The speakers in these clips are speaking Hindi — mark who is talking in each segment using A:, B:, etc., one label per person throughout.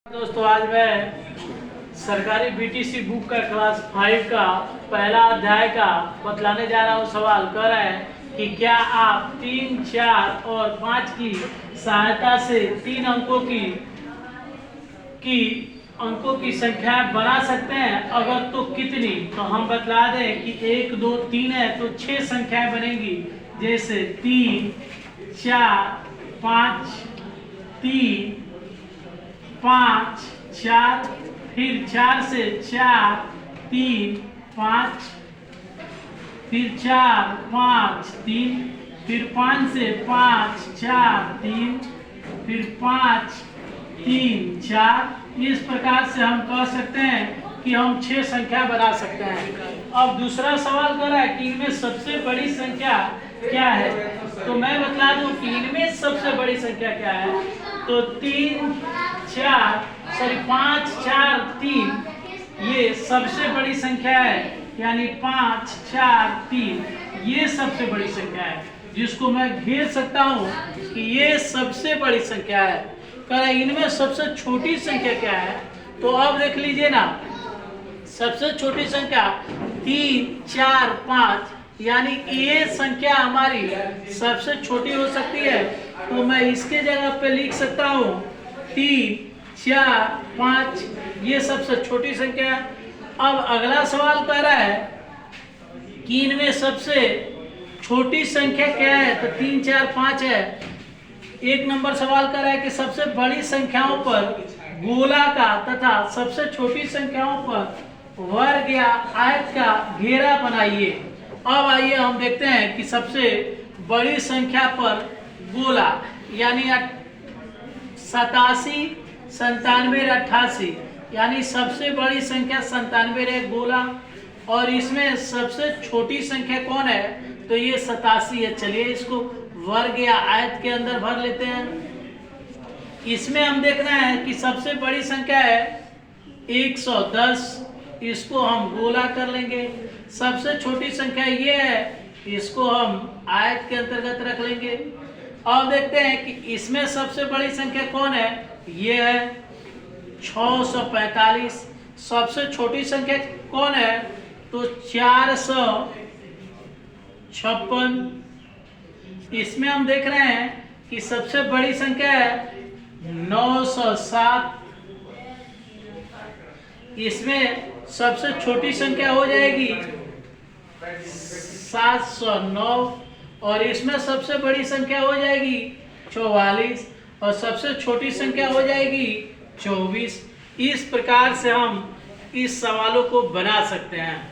A: दोस्तों आज मैं सरकारी बीटीसी बुक का क्लास 5 का पहला अध्याय का बतलाने जा रहा हूँ। सवाल कर रहा है कि क्या आप 3, 4 और 5 की सहायता से 3 अंकों की संख्या बना सकते हैं, अगर तो कितनी। तो हम बतला दें कि 1, 2, 3 है तो 6 संख्याएं बनेंगी, जैसे 3, 4, 5, 3, 5, 4, फिर 4 से 4, 3, 5, फिर 4, 5, 3, फिर 5 से 5, 4, 3, फिर 5, 3, 4। इस प्रकार से हम कह सकते हैं कि हम 6 संख्या बना सकते हैं। अब दूसरा सवाल कर रहा है कि इनमें सबसे बड़ी संख्या क्या है। तो मैं बता दूं कि इनमें सबसे बड़ी संख्या क्या है। तो 5, 4, 3 ये सबसे बड़ी संख्या है, यानी 5, 4, 3 ये सबसे बड़ी संख्या है, जिसको मैं घेर सकता हूँ कि ये सबसे बड़ी संख्या है। कह इनमें सबसे छोटी संख्या क्या है। तो अब देख लीजिए ना, सबसे छोटी संख्या 3, 4, 5, यानी ये संख्या हमारी सबसे छोटी हो सकती है। तो मैं इसके जगह पे लिख सकता हूँ 3, 4, 5 ये सबसे छोटी संख्या है। अब अगला सवाल कह रहा है कि इनमें सबसे छोटी संख्या क्या है। तो 3, 4, 5 है। एक नंबर सवाल कर रहा है कि सबसे बड़ी संख्याओं पर गोलाकार तथा सबसे छोटी संख्याओं पर वर्ग या आयत का घेरा बनाइए। अब आइए हम देखते हैं कि सबसे बड़ी संख्या पर गोला यानी 87, 97, 88, यानी सबसे बड़ी संख्या 97 है गोला। और इसमें सबसे छोटी संख्या कौन है। तो ये 87 है। चलिए इसको वर्ग या आयत के अंदर भर लेते हैं। इसमें हम देखना है कि सबसे बड़ी संख्या है 110, इसको हम गोला कर लेंगे। सबसे छोटी संख्या ये है, इसको हम आयत के अंतर्गत रख लेंगे। अब देखते हैं कि इसमें सबसे बड़ी संख्या कौन है। ये है 645। सबसे छोटी संख्या कौन है। तो 456। इसमें हम देख रहे हैं कि सबसे बड़ी संख्या है 907। इसमें सबसे छोटी संख्या हो जाएगी 709, और इसमें सबसे बड़ी संख्या हो जाएगी 44, और सबसे छोटी संख्या हो जाएगी 24। इस प्रकार से हम इस सवालों को बना सकते हैं।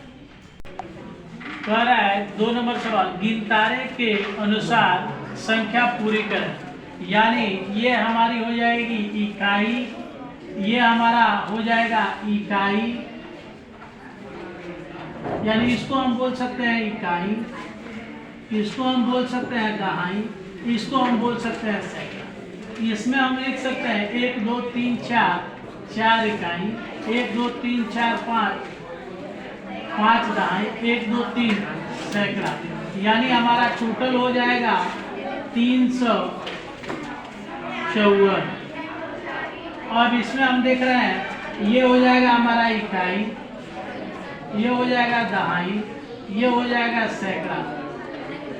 A: कह रहा है 2 नंबर सवाल, गिनतारे के अनुसार संख्या पूरी करें। यानी ये हमारी हो जाएगी इकाई, ये हमारा हो जाएगा इकाई, यानी इसको हम बोल सकते हैं इकाई, इसको हम बोल सकते हैं दहाई, इसको हम बोल सकते हैं सैकड़ा। इसमें हम लिख सकते हैं 1, 2, 3, 4 इकाई, 1, 2, 3, 4, 5 दहाई, 1, 2, 3 सैकड़ा। यानी हमारा टोटल हो जाएगा 354। अब इसमें हम देख रहे हैं ये हो जाएगा हमारा इकाई, ये हो जाएगा दहाई, ये हो जाएगा सैकड़ा।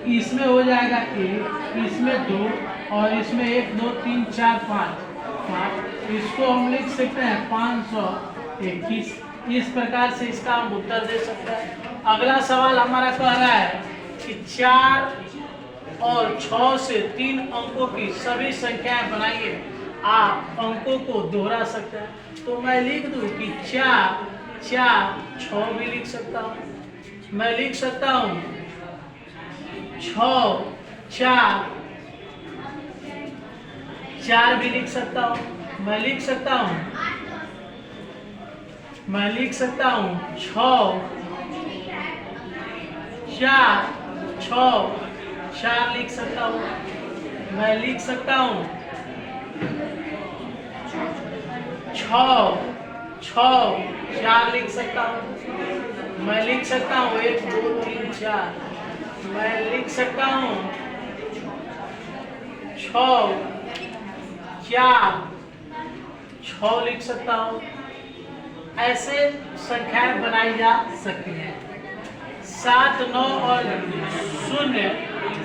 A: इसमें हो जाएगा 1, इसमें 2, और इसमें 1, 2, 3, 4, 5। इसको हम लिख सकते हैं 521। इस प्रकार से इसका हम उत्तर दे सकते हैं। अगला सवाल हमारा कह रहा है कि 4 और 6 से 3 अंकों की सभी संख्याएं बनाइए। आप अंकों को दोहरा सकते हैं। तो मैं लिख दूं कि 4, 4, 6 भी लिख सकता हूं। मैं लिख सकता हूं 6, 4, 4 भी लिख सकता हूं। मैं लिख सकता हूं 6, 4, 4 लिख सकता हूं। मैं लिख सकता हूं 6, 4 लिख सकता हूं। मैं लिख सकता हूं 1, 2, 3, 4। मैं लिख सकता हूं 6, 4, 6 लिख सकता हूँ। ऐसे संख्याएं बनाई जा सकती हैं। 7, 9 और 0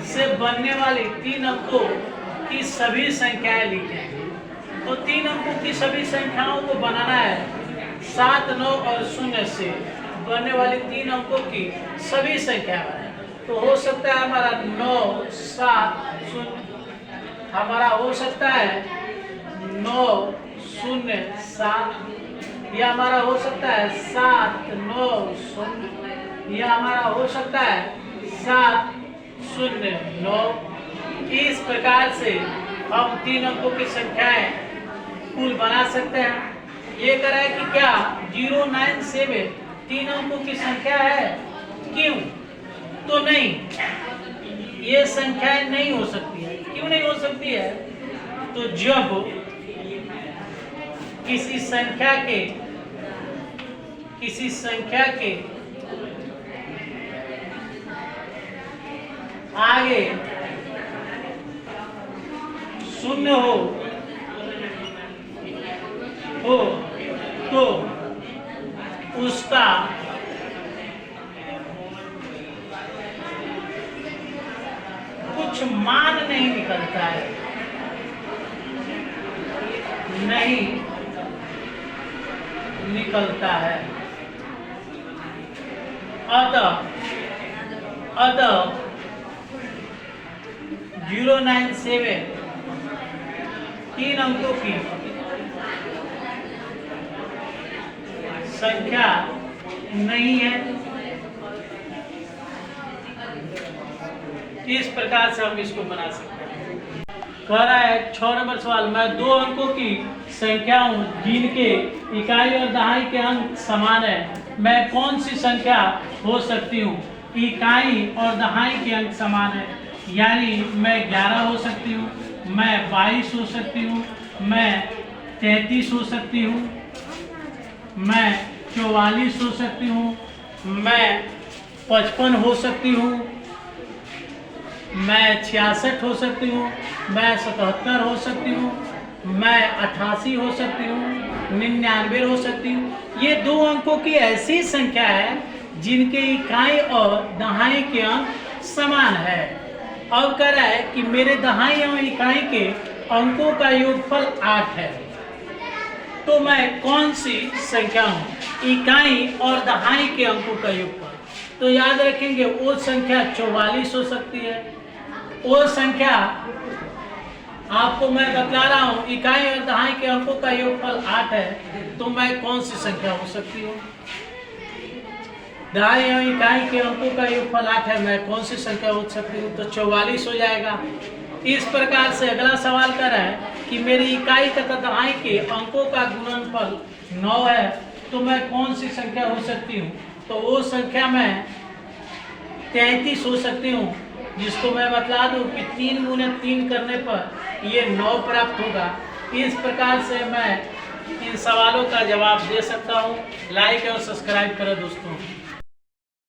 A: से बनने वाली 3 अंकों की सभी संख्याएं लिखें। तो 3 अंकों की सभी संख्याओं को बनाना है। 7, 9 और 0 से बनने वाली 3 अंकों की सभी संख्या बनाए। तो हो सकता है हमारा 9, 7, 0, हमारा हो सकता है 9, 0, 7, या हमारा हो सकता है 7, 9, 0, या हमारा हो सकता है 7, 0, 9। इस प्रकार से हम 3 अंकों की संख्याएं कुल बना सकते हैं। ये कह रहा है कि क्या 097 3 अंकों की संख्या है? क्यों? तो नहीं, ये संख्याएं नहीं हो सकती है। क्यों नहीं हो सकती है? तो जब किसी संख्या के आगे 0 हो तो उसका कुछ मान नहीं निकलता है, नहीं निकलता है। अतः 097 3 अंकों की संख्या नहीं है। इस प्रकार से हम इसको बना सकते हैं। कह रहा है 6 नंबर सवाल, मैं 2 अंकों की संख्या हूं जिनके इकाई और दहाई के अंक समान है, मैं कौन सी संख्या हो सकती हूँ? इकाई और दहाई के अंक समान है, यानी मैं 11 हो सकती हूँ, मैं 22 हो सकती हूँ, मैं 33 हो सकती हूँ, मैं 44 हो सकती हूँ, मैं 55 हो सकती हूँ, मैं 66 हो सकती हूँ, मैं 77 हो सकती हूँ, मैं 88 हो सकती हूँ, 99 हो सकती हूँ। ये 2 अंकों की ऐसी संख्या है जिनके इकाई और दहाई के अंक समान है। अब कह रहा है कि मेरे दहाई और इकाई के अंकों का योगफल 8 है, तो मैं कौन सी संख्या हूँ? इकाई और दहाई के अंकों का योगफल। तो याद रखेंगे वो संख्या 44 हो सकती है। वो संख्या आपको मैं बतला रहा हूँ, इकाई और दहाई के अंकों का योगफल 8 है, तो मैं कौन सी संख्या हो सकती हूँ? दहाई और इकाई के अंकों का योगफल 8 है, मैं कौन सी संख्या हो सकती हूँ? तो 44 हो जाएगा। इस प्रकार से अगला सवाल कर रहा है कि मेरी इकाई तथा दहाई के अंकों का गुणनफल 9 है, तो मैं कौन सी संख्या हो सकती हूँ? तो वो संख्या मैं 33 हो सकती हूँ, जिसको मैं बतला दूं कि 3 गुने 3 करने पर ये 9 प्राप्त होगा। इस प्रकार से मैं इन सवालों का जवाब दे सकता हूँ। लाइक और सब्सक्राइब करें दोस्तों।